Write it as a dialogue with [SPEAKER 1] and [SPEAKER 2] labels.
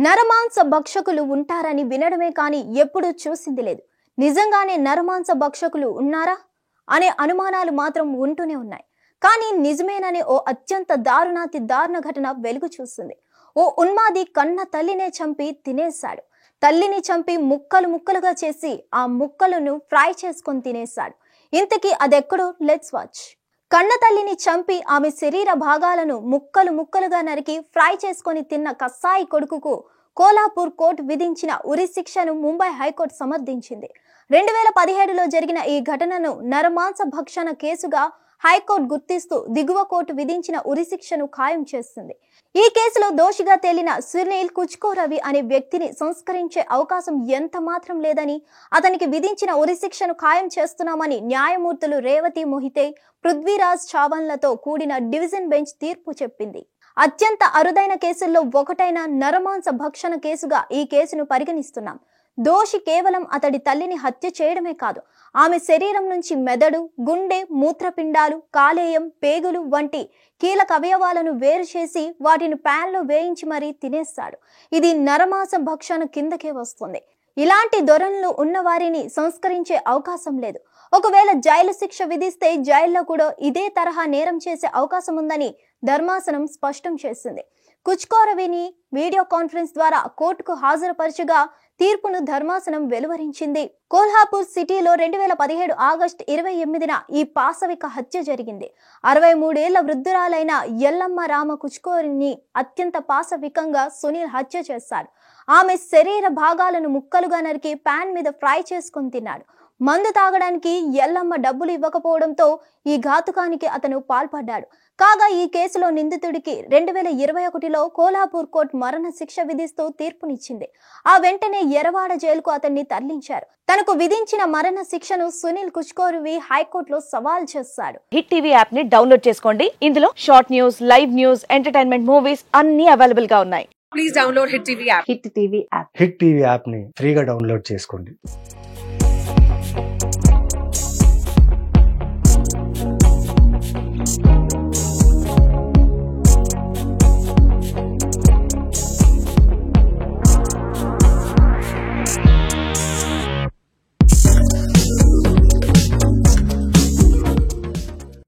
[SPEAKER 1] నరమాంస భక్షకులు ఉంటారని వినడమే కానీ ఎప్పుడూ చూసింది లేదు. నిజంగానే నరమాంస భక్షకులు ఉన్నారా అనే అనుమానాలు మాత్రం ఉంటూనే ఉన్నాయి. కానీ నిజమేననే ఓ అత్యంత దారుణాతి దారుణ ఘటన వెలుగు చూస్తుంది. ఓ ఉన్మాది కన్న తల్లినే చంపి తినేశాడు. తల్లిని చంపి ముక్కలు ముక్కలుగా చేసి ఆ ముక్కలను ఫ్రై చేసుకొని తినేశాడు. ఇంతకీ అదెక్కడో లెట్స్ వాచ్. కన్న తల్లిని చంపి ఆమె శరీర భాగాలను ముక్కలు ముక్కలుగా నరికి ఫ్రై చేసుకొని తిన్న కసాయి కొడుకుకు కోల్హాపూర్ కోర్టు విధించిన ఉరి శిక్షను ముంబై హైకోర్టు సమర్థించింది. 2017లో జరిగిన ఈ ఘటనను నరమాంస భక్షణ కేసుగా హైకోర్టు గుర్తిస్తూ దిగువ కోర్టు విధించిన ఉరి శిక్షను ఖాయం చేస్తుంది. ఈ కేసులో దోషిగా తేలిన సునీల్ కుచ్కోరవి అనే వ్యక్తిని సంస్కరించే అవకాశం ఎంత మాత్రం లేదని, అతనికి విధించిన ఉరి శిక్షను ఖాయం చేస్తున్నామని న్యాయమూర్తులు రేవతి మొహితే, పృథ్వీరాజ్ చావన్లతో కూడిన డివిజన్ బెంచ్ తీర్పు చెప్పింది. అత్యంత అరుదైన కేసుల్లో ఒకటైన నరమాంస భక్షణ కేసుగా ఈ కేసును పరిగణిస్తున్నాం. దోషి కేవలం అతడి తల్లిని హత్య చేయడమే కాదు, ఆమె శరీరం నుంచి మెదడు, గుండె, మూత్రపిండాలు, కాలేయం, పేగులు వంటి కీలక అవయవాలను వేరు చేసి వాటిని ప్యాన్లో వేయించి మరీ తినేస్తాడు. ఇది నరమాంస భక్షణ కిందకే వస్తుంది. ఇలాంటి ధోరణులు ఉన్న వారిని సంస్కరించే అవకాశం లేదు. ఒకవేళ జైలు శిక్ష విధిస్తే జైల్లో కూడా ఇదే తరహా నేరం చేసే అవకాశం ఉందని ధర్మాసనం స్పష్టం చేసింది. కుచ్కోరవిని వీడియో కాన్ఫరెన్స్ ద్వారా కోర్టుకు హాజరుపరచగా తీర్పును ధర్మాసనం వెలువరించింది. కోల్హాపూర్ సిటీలో 2017 ఆగస్టు 28న ఈ పాశవిక హత్య జరిగింది. 63 ఏళ్ల వృద్ధురాలైన ఎల్లమ్మ రామ కుచ్కోరిని అత్యంత పాశవికంగా సునీల్ హత్య చేశాడు. ఆమె శరీర భాగాలను ముక్కలుగా నరికి ప్యాన్ మీద ఫ్రై చేసుకొని తిన్నాడు. మందు తాగడానికి ఎల్లమ్మ డబ్బులు ఇవ్వకపోవడంతో ఈ ఘాతుకానికి అతను పాల్పడ్డాడు. కాగా ఈ కేసులో నిందితుడికి 2021లో కోల్హాపూర్ కోర్టు మరణ శిక్ష విధిస్తూ తీర్పునిచ్చింది. ఆ వెంటనే ఎరవాడ జైలుకు అతన్ని తరలించారు. తనకు విధించిన మరణ శిక్షను సునీల్ కుచ్కోరవి హైకోర్టులో సవాల్ చేశాడు.
[SPEAKER 2] హిట్ టీవీ యాప్ ని డౌన్లోడ్ చేసుకోండి. ఇందులో short news, live news, entertainment movies అన్ని అవైలబుల్ గా ఉన్నాయి.
[SPEAKER 3] Please download Hit TV app.
[SPEAKER 2] Hit TV app
[SPEAKER 4] hit TV app ని ఫ్రీగా డౌన్లోడ్ చేసుకోండి.